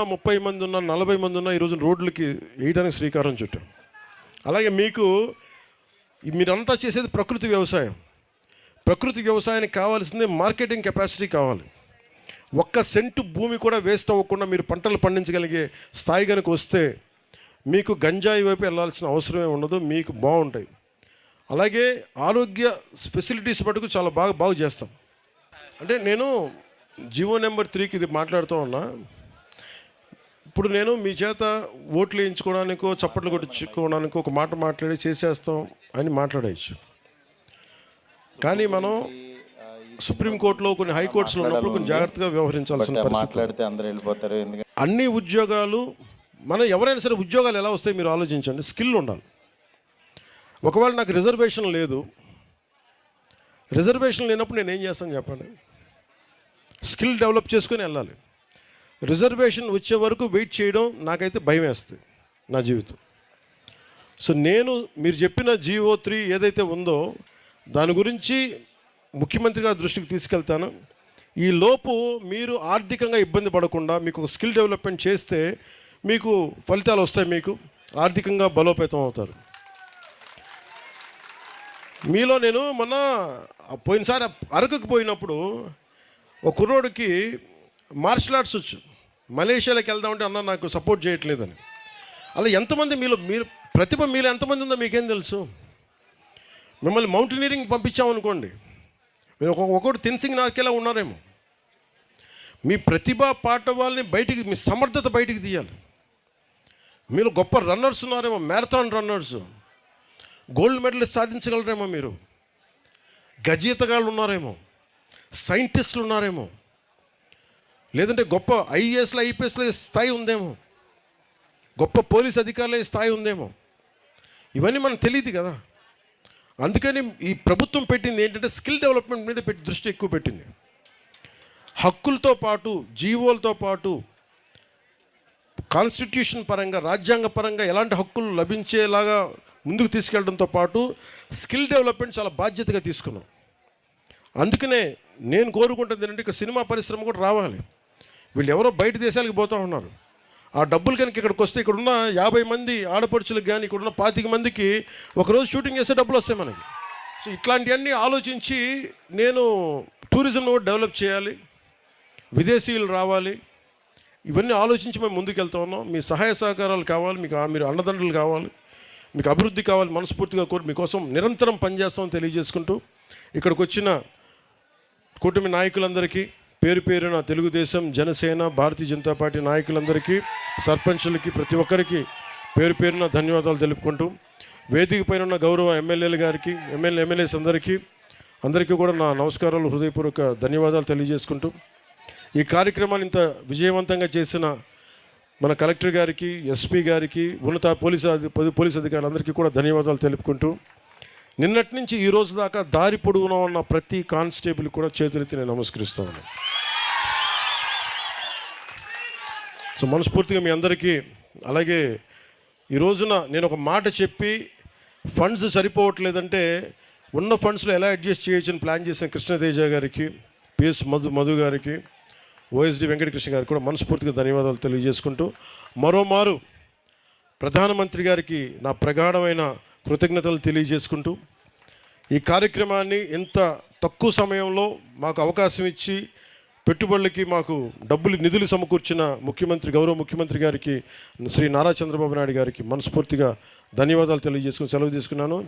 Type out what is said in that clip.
30 మంది ఉన్నా 40 మంది ఉన్నా ఈరోజు రోడ్లకి వేయడానికి శ్రీకారం చుట్టాం. అలాగే మీకు మీరంతా చేసేది ప్రకృతి వ్యవసాయం. ప్రకృతి వ్యవసాయానికి కావాల్సిందే మార్కెటింగ్ కెపాసిటీ కావాలి. ఒక్క సెంటు భూమి కూడా వేస్ట్ అవ్వకుండా మీరు పంటలు పండించగలిగే స్థాయి కనుక వస్తే మీకు గంజాయి వైపు వెళ్ళాల్సిన అవసరమే ఉండదు, మీకు బాగుంటాయి. అలాగే ఆరోగ్య ఫెసిలిటీస్ మటుకు చాలా బాగా చేస్తాం. అంటే నేను జీవో నెంబర్ 3కి ఇది మాట్లాడుతూ ఉన్నా. ఇప్పుడు నేను మీ చేత ఓట్లు వేయించుకోవడానికో చప్పట్లు కొట్టించుకోవడానికో ఒక మాట మాట్లాడి చేసేస్తాం అని మాట్లాడవచ్చు. కానీ మనం సుప్రీంకోర్టులో కొన్ని హైకోర్ట్స్లో ఉన్నప్పుడు కొంచెం జాగ్రత్తగా వ్యవహరించాల్సిన పరిస్థితి. అన్ని ఉద్యోగాలు మనం ఎవరైనా సరే ఉద్యోగాలు ఎలా వస్తాయి మీరు ఆలోచించండి. స్కిల్ ఉండాలి. ఒకవేళ నాకు రిజర్వేషన్ లేదు, రిజర్వేషన్ లేనప్పుడు నేను ఏం చేస్తాను చెప్పండి? స్కిల్ డెవలప్ చేసుకొని వెళ్ళాలి. రిజర్వేషన్ వచ్చే వరకు వెయిట్ చేయడం నాకైతే భయం వేస్తుంది నా జీవితం. సో నేను మీరు చెప్పిన GO3 ఏదైతే ఉందో దాని గురించి ముఖ్యమంత్రి గారి దృష్టికి తీసుకెళ్తాను. ఈ లోపు మీరు ఆర్థికంగా ఇబ్బంది పడకుండా మీకు స్కిల్ డెవలప్మెంట్ చేస్తే మీకు ఫలితాలు వస్తాయి, మీకు ఆర్థికంగా బలోపేతం అవుతారు. మీలో నేను మొన్న పోయినసారి అరకుకి పోయినప్పుడు ఒక కుర్రోడికి మార్షల్ ఆర్ట్స్ వచ్చు, మలేషియాలోకి వెళ్దామంటే అన్న నాకు సపోర్ట్ చేయట్లేదని. అలా ఎంతమంది మీరు ప్రతిభ మీలో ఎంతమంది ఉందో మీకేం తెలుసు? మిమ్మల్ని మౌంటైనీరింగ్ పంపించామనుకోండి, మీరు ఒకటి తెన్సింగ్ నార్కేలా ఉన్నారేమో. మీ ప్రతిభ పాఠవాల్ని బయటికి, మీ సమర్థత బయటికి తీయాలి. మీరు గొప్ప రన్నర్స్ ఉన్నారేమో, మ్యారథాన్ రన్నర్స్, గోల్డ్ మెడలిస్ట్ సాధించగలరేమో, మీరు గజీతగాళ్ళు ఉన్నారేమో, సైంటిస్టులు ఉన్నారేమో, లేదంటే గొప్ప IASలు IPSల స్థాయి ఉందేమో, గొప్ప పోలీస్ అధికారుల స్థాయి ఉందేమో. ఇవన్నీ మనకు తెలియదు కదా. అందుకని ఈ ప్రభుత్వం పెట్టింది ఏంటంటే స్కిల్ డెవలప్మెంట్ మీద దృష్టి ఎక్కువ పెట్టింది. హక్కులతో పాటు, జీవోలతో పాటు, కాన్స్టిట్యూషన్ పరంగా, రాజ్యాంగ పరంగా ఎలాంటి హక్కులు లభించేలాగా ముందుకు తీసుకెళ్ళడంతో పాటు స్కిల్ డెవలప్మెంట్ చాలా బాధ్యతగా తీసుకున్నాం. అందుకనే నేను కోరుకుంటుంది ఏంటంటే ఇక్కడ సినిమా పరిశ్రమ కూడా రావాలి. వీళ్ళు ఎవరో బయట దేశాలకు పోతూ ఉన్నారు. ఆ డబ్బులు కనుక ఇక్కడికి వస్తే ఇక్కడున్న 50 మంది ఆడపడుచులకు కానీ ఇక్కడున్న 25 మందికి ఒకరోజు షూటింగ్ చేసే డబ్బులు వస్తాయి మనకి. సో ఇట్లాంటివన్నీ ఆలోచించి నేను టూరిజంను డెవలప్ చేయాలి, విదేశీయులు రావాలి, ఇవన్నీ ఆలోచించి మేము ముందుకు వెళ్తా ఉన్నాం. మీ సహాయ సహకారాలు కావాలి, మీరు అండదండలు కావాలి, మీకు అభివృద్ధి కావాలి. మనస్ఫూర్తిగా కోరి మీకోసం నిరంతరం పనిచేస్తామని తెలియజేసుకుంటూ ఇక్కడికి వచ్చిన కూటమి నాయకులందరికీ పేరు పేరున తెలుగుదేశం, జనసేన, భారతీయ జనతా పార్టీ నాయకులందరికీ, సర్పంచులకి, ప్రతి ఒక్కరికి పేరు పేరున ధన్యవాదాలు తెలుపుకుంటూ వేదిక పైన ఉన్న గౌరవ ఎమ్మెల్యేలు గారికి, ఎమ్మెల్యేస్ అందరికీ కూడా నా నమస్కారాలు, హృదయపూర్వక ధన్యవాదాలు తెలియజేసుకుంటూ ఈ కార్యక్రమాన్ని ఇంత విజయవంతంగా చేసిన మన కలెక్టర్ గారికి, SP గారికి, ఉన్నత పోలీస్ అధికారులందరికీ కూడా ధన్యవాదాలు తెలుపుకుంటూ నిన్నటి నుంచి ఈ రోజు దాకా దారి పొడుగున ఉన్న ప్రతి కానిస్టేబుల్ కూడా చేతులెత్తి నేను నమస్కరిస్తూ ఉన్నాను. సో మనస్ఫూర్తిగా మీ అందరికీ. అలాగే ఈ రోజున నేను ఒక మాట చెప్పి ఫండ్స్ సరిపోవట్లేదంటే ఉన్న ఫండ్స్లో ఎలా అడ్జస్ట్ చేయొచ్చని ప్లాన్ చేసిన కృష్ణతేజ గారికి, PS మధు గారికి, OSD వెంకటకృష్ణ గారికి కూడా మనస్ఫూర్తిగా ధన్యవాదాలు తెలియజేసుకుంటూ మరోమారు ప్రధానమంత్రి గారికి నా ప్రగాఢమైన కృతజ్ఞతలు తెలియజేసుకుంటూ ఈ కార్యక్రమాన్ని ఇంత తక్కువ సమయంలో మాకు అవకాశం ఇచ్చి పెట్టుబడులకి మాకు నిధులు సమకూర్చిన గౌరవ ముఖ్యమంత్రి గారికి, శ్రీ నారా చంద్రబాబు నాయుడు గారికి మనస్ఫూర్తిగా ధన్యవాదాలు తెలియజేసుకుని సెలవు తీసుకున్నాను.